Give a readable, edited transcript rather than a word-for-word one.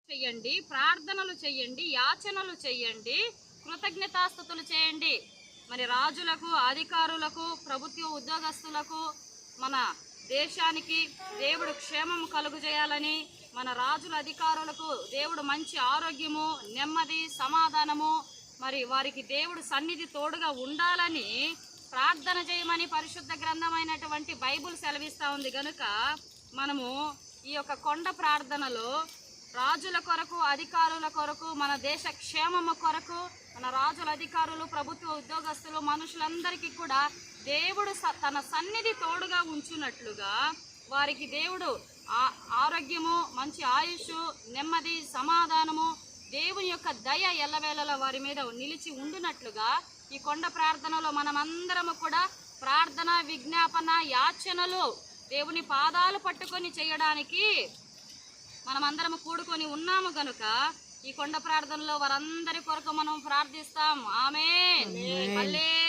చెయ్యండి, ప్రార్థనలు చెయ్యండి, యాచనలు చెయ్యండి, కృతజ్ఞతాస్తుతులు చేయండి. మరి రాజులకు, అధికారులకు, ప్రభుత్వ ఉద్యోగస్తులకు, మన దేశానికి దేవుడు క్షేమం కలుగు చేయాలని, మన రాజుల అధికారులకు దేవుడు మంచి ఆరోగ్యము, నెమ్మది, సమాధానము, మరి వారికి దేవుడు సన్నిధి తోడుగా ఉండాలని ప్రార్థన చేయమని పరిశుద్ధ గ్రంథమైనటువంటి బైబుల్ సెలవిస్తూ ఉంది. కనుక మనము ఈ యొక్క కొండ ప్రార్థనలో రాజుల కొరకు, అధికారుల కొరకు, మన దేశ క్షేమము కొరకు, మన రాజుల అధికారులు, ప్రభుత్వ ఉద్యోగస్తులు, మనుషులందరికీ కూడా దేవుడు తన సన్నిధి తోడుగా ఉంచున్నట్లుగా వారికి దేవుడు ఆరోగ్యము, మంచి ఆయుష్, నెమ్మది, సమాధానము, దేవుని యొక్క దయ ఎల్లవేళలా వారి మీద నిలిచి ఉండునట్లుగా ఈ కొండ ప్రార్థనలో మనమందరము కూడా ప్రార్థన, విజ్ఞాపన, యాచనలు దేవుని పాదాలు పట్టుకొని చేయడానికి మనమందరము కూడుకొని ఉన్నాము. గనుక ఈ కొండ ప్రార్థనలో వారందరి కొరకు మనం ప్రార్థిస్తాం. ఆమేన్. హల్లెలూయా.